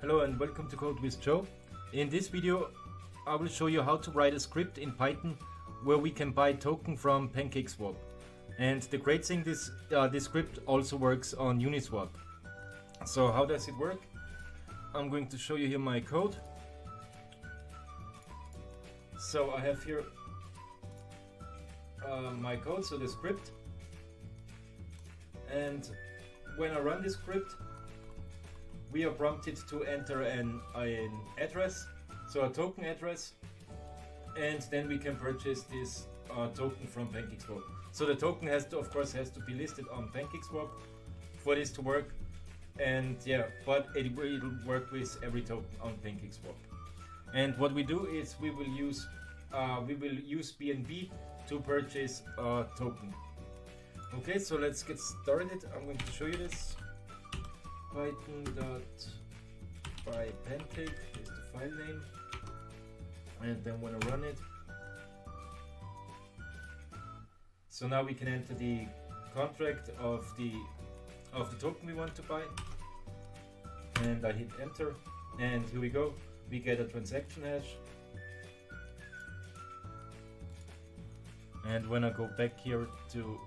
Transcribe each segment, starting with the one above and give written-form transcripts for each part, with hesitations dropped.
Hello and welcome to Code with Joe. In this video I will show you how to write a script in Python where we can buy token from Pancakeswap. And the great thing this script also works on Uniswap. So how does it work? I'm going to show you here my code. So I have here my code, so the script. And when I run this script, we are prompted to enter an address, so a token address, and then we can purchase this token from Pancakeswap. So the token of course has to be listed on Pancakeswap for this to work, and yeah, but it will work with every token on Pancakeswap. And what we do is we will use BNB to purchase a token. Okay, so let's get started. I'm going to show you this. Python.pypancake is the file name, and then when I run it, so now we can enter the contract of the token we want to buy, and I hit enter, and here we go, we get a transaction hash. And when I go back here to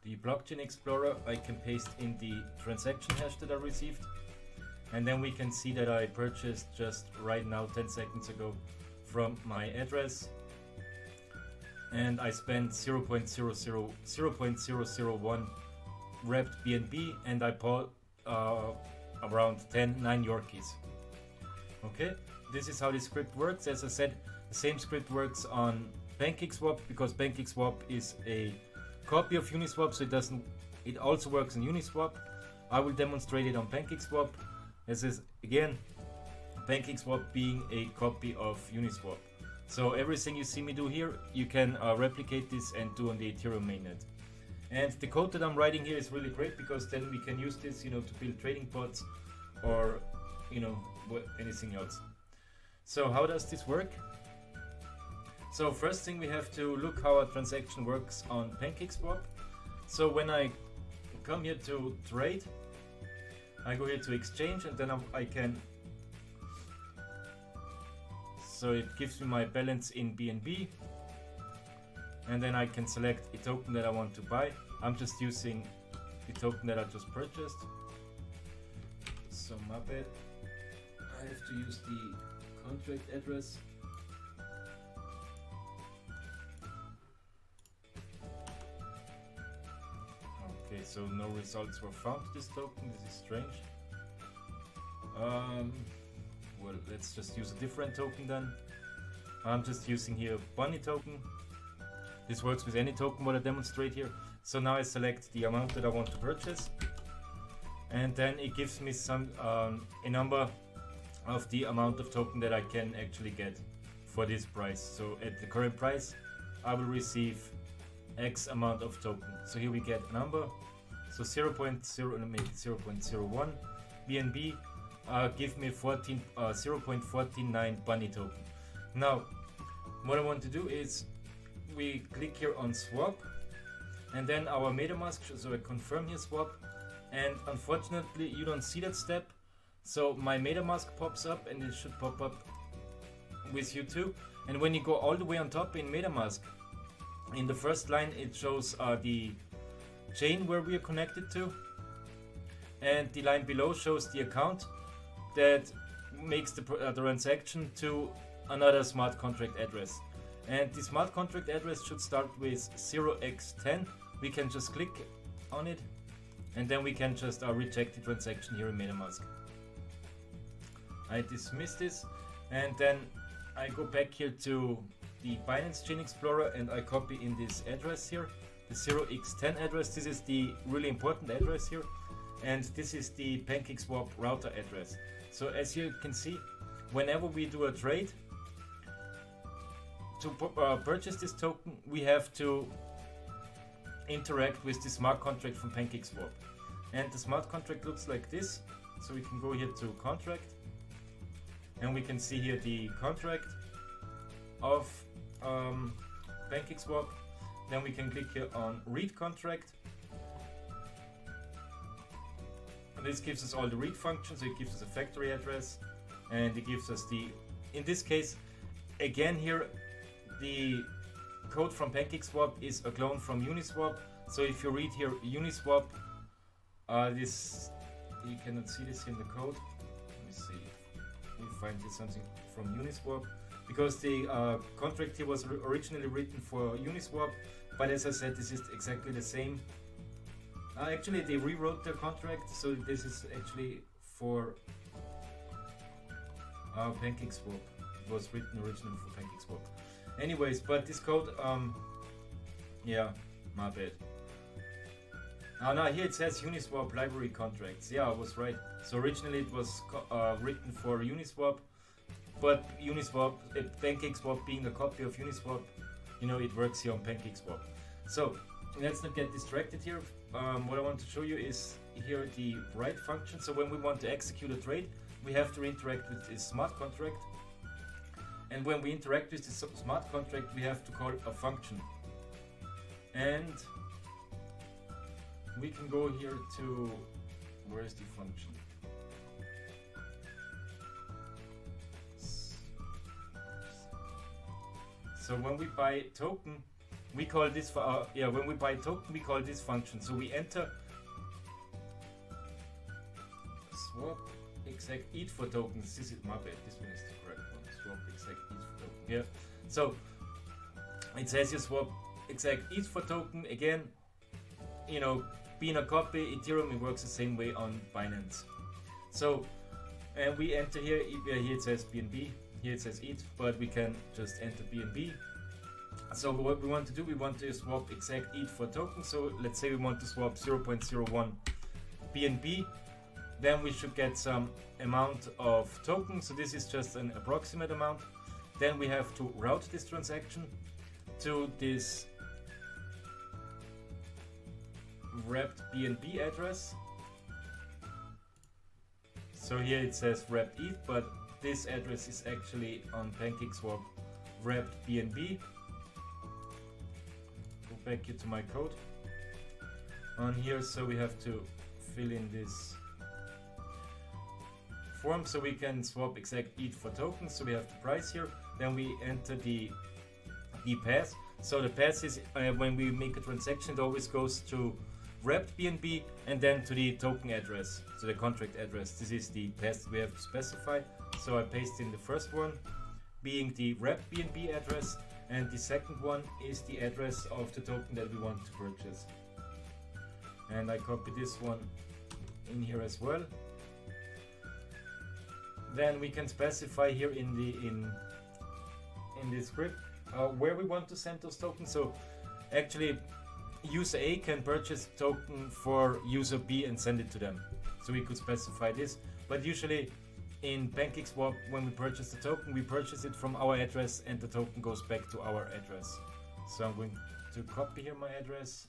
the blockchain explorer, I can paste in the transaction hash that I received, and then we can see that I purchased just right now 10 seconds ago from my address, and I spent 0.001 wrapped BNB, and I bought around 9 Yorkies. Okay, this is how this script works. As I said, the same script works on Pancakeswap because Pancakeswap is a copy of Uniswap, so it also works on Uniswap. I will demonstrate it on Pancakeswap. This is again Pancakeswap being a copy of Uniswap. So everything you see me do here, you can replicate this and do on the Ethereum mainnet. And the code that I'm writing here is really great because then we can use this, to build trading pods or anything else. So how does this work? So first thing, we have to look how a transaction works on Pancakeswap. So when I come here to trade, I go here to exchange, and then I can, so it gives me my balance in BNB, and then I can select a token that I want to buy. I'm just using the token that I just purchased. So my bad, I have to use the contract address. Okay, so no results were found to this token. This is strange. Well, let's just use a different token then. I'm just using here bunny token. This works with any token what I demonstrate here. So now I select the amount that I want to purchase, and then it gives me a number of the amount of token that I can actually get for this price. So at the current price, I will receive X amount of token. So here we get a number. So 0.01 BNB give me 0.49 bunny token. Now what I want to do is we click here on swap, and then our Metamask, so I confirm here swap, and unfortunately you don't see that step. So my Metamask pops up, and it should pop up with you too. And when you go all the way on top in Metamask, in the first line it shows the chain where we are connected to, and the line below shows the account that makes the transaction to another smart contract address. And the smart contract address should start with 0x10. We can just click on it, and then we can just reject the transaction here in Metamask. I dismiss this, and then I go back here to the Binance Chain Explorer, and I copy in this address here, the 0x10 address. This is the really important address here, and this is the Pancakeswap router address. So as you can see, whenever we do a trade, to purchase this token, we have to interact with the smart contract from Pancakeswap. And the smart contract looks like this. So we can go here to contract, and we can see here the contract of Pancakeswap. Then we can click here on read contract, and this gives us all the read functions. So it gives us a factory address, and it gives us the, in this case, again here, the code from Pancakeswap is a clone from Uniswap. So if you read here Uniswap, this, you cannot see this in the code. Let me see if we find here something from Uniswap, because the contract here was originally written for Uniswap, but as I said, this is exactly the same. Actually, they rewrote their contract, so this is actually for Pancakeswap. It was written originally for Pancakeswap. Anyways, but this code, yeah, my bad. Now here it says Uniswap library contracts. Yeah, I was right. So originally it was written for Uniswap, but Uniswap, Pancakeswap being a copy of Uniswap, you know, it works here on Pancakeswap. So let's not get distracted here. What I want to show you is here the write function. So when we want to execute a trade, we have to interact with this smart contract. And when we interact with this smart contract, we have to call a function. And we can go here to, where's the function? So when we buy token, we call this for when we buy token, we call this function. So we enter swap exec ETH for tokens. This is my bad. This one is the correct one. Swap exec ETH for token. Yeah. So it says you swap exec ETH for token. Again, you know, being a copy Ethereum, it works the same way on Binance. So and we enter here. Here it says BNB. Here it says ETH, but we can just enter BNB. So what we want to do, we want to swap exact ETH for token. So let's say we want to swap 0.01 BNB. Then we should get some amount of token. So this is just an approximate amount. Then we have to route this transaction to this wrapped BNB address. So here it says wrapped ETH, but this address is actually on Pancakeswap wrapped BNB. Go back here to my code on here, so we have to fill in this form so we can swap exact ETH for tokens. So we have the price here, then we enter the path. So the path is when we make a transaction, it always goes to wrapped BNB and then to the token address, so the contract address. This is the path we have to specify. So I paste in the first one being the wrapped BNB address, and the second one is the address of the token that we want to purchase. And I copy this one in here as well. Then we can specify here in the script where we want to send those tokens. So actually user A can purchase token for user B and send it to them. So we could specify this, but usually in Pancakeswap, when we purchase the token, we purchase it from our address and the token goes back to our address. So I'm going to copy here my address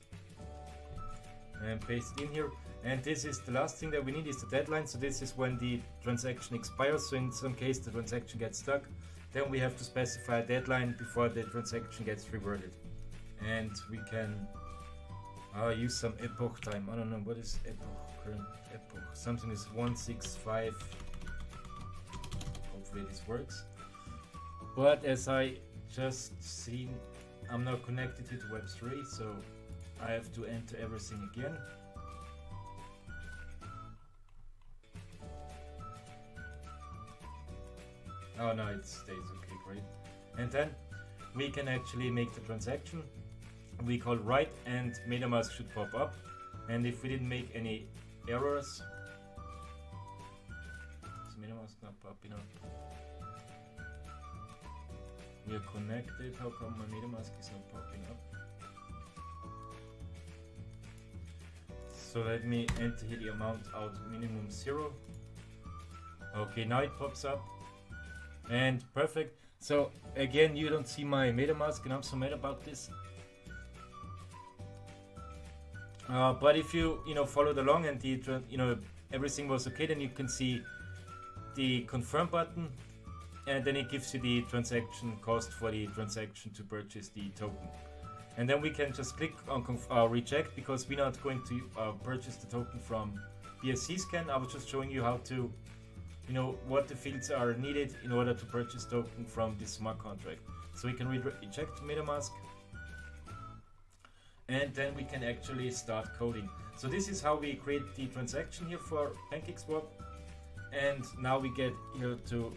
and paste it in here. And this is the last thing that we need, is the deadline. So this is when the transaction expires. So in some case the transaction gets stuck, then we have to specify a deadline before the transaction gets reverted. And we can use some epoch time. I don't know, what is epoch, current epoch? Something is 165. Hopefully this works. But as I just seen, I'm not connected to Web3, so I have to enter everything again. Oh no, it stays okay, great. And then we can actually make the transaction. We call write and Metamask should pop up. And if we didn't make any errors, is Metamask not popping up? We are connected. How come my Metamask is not popping up? So let me enter here the amount out, minimum 0. Okay, now it pops up. And perfect. So again, you don't see my Metamask, and I'm so mad about this. But if you followed along and everything was okay, then you can see the confirm button, and then it gives you the transaction cost for the transaction to purchase the token. And then we can just click on reject, because we're not going to purchase the token from BSC scan. I was just showing you how to, you know, what the fields are needed in order to purchase token from this smart contract. So we can eject Metamask, and then we can actually start coding. So this is how we create the transaction here for Pancakeswap. And now we get here to,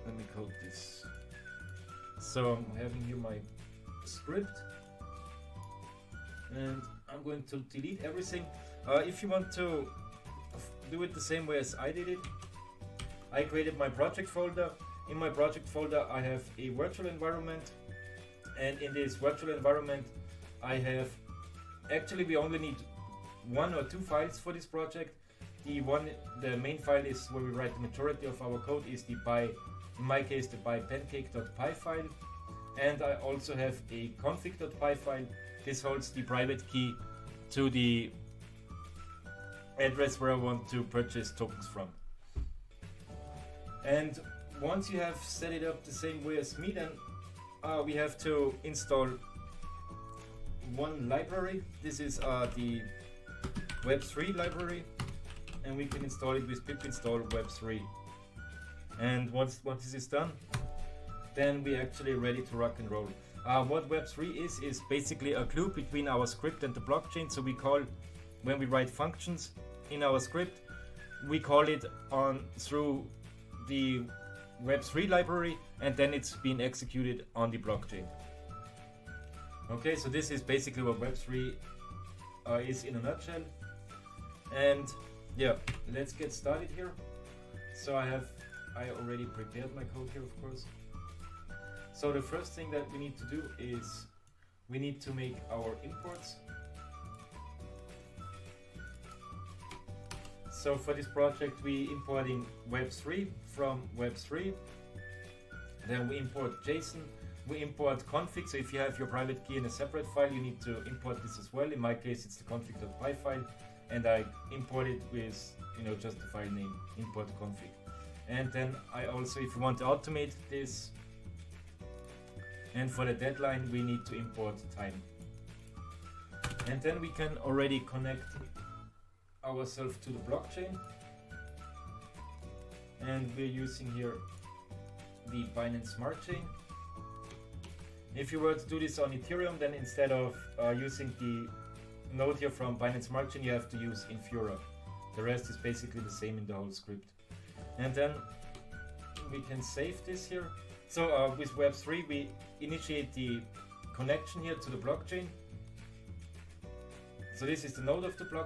let me code this. So I'm having here my script, and I'm going to delete everything. If you want to do it the same way as I did it, I created my project folder. In my project folder I have a virtual environment, and in this virtual environment I have, actually we only need 1 or 2 files for this project. The main file is where we write the majority of our code, is the in my case the pancake.py file, and I also have a config.py file. This holds the private key to the address where I want to purchase tokens from. And once you have set it up the same way as me, then we have to install one library. This is the web3 library, and we can install it with pip install web3. And once this is done, then we're actually ready to rock and roll. What web3 is basically a glue between our script and the blockchain. So we call, when we write functions in our script, we call it through the web3 library, and then it's being executed on the blockchain. Okay, so this is basically what web3 is in a nutshell. And yeah, let's get started here. So I already prepared my code here, of course. So the first thing that we need to do is we need to make our imports. So for this project we importing web3 from web3. Then we import JSON. We import config. So if you have your private key in a separate file, you need to import this as well. In my case it's the config.py file, and I import it with, you know, just the file name, import config. And then I also, if you want to automate this, and for the deadline we need to import time. And then we can already connect ourselves to the blockchain, and we're using here the Binance Smart Chain. If you were to do this on Ethereum, then instead of using the node here from Binance Smart Chain, you have to use Infura. The rest is basically the same in the whole script. And then we can save this here. So with Web3 we initiate the connection here to the blockchain. So this is the node of the blockchain.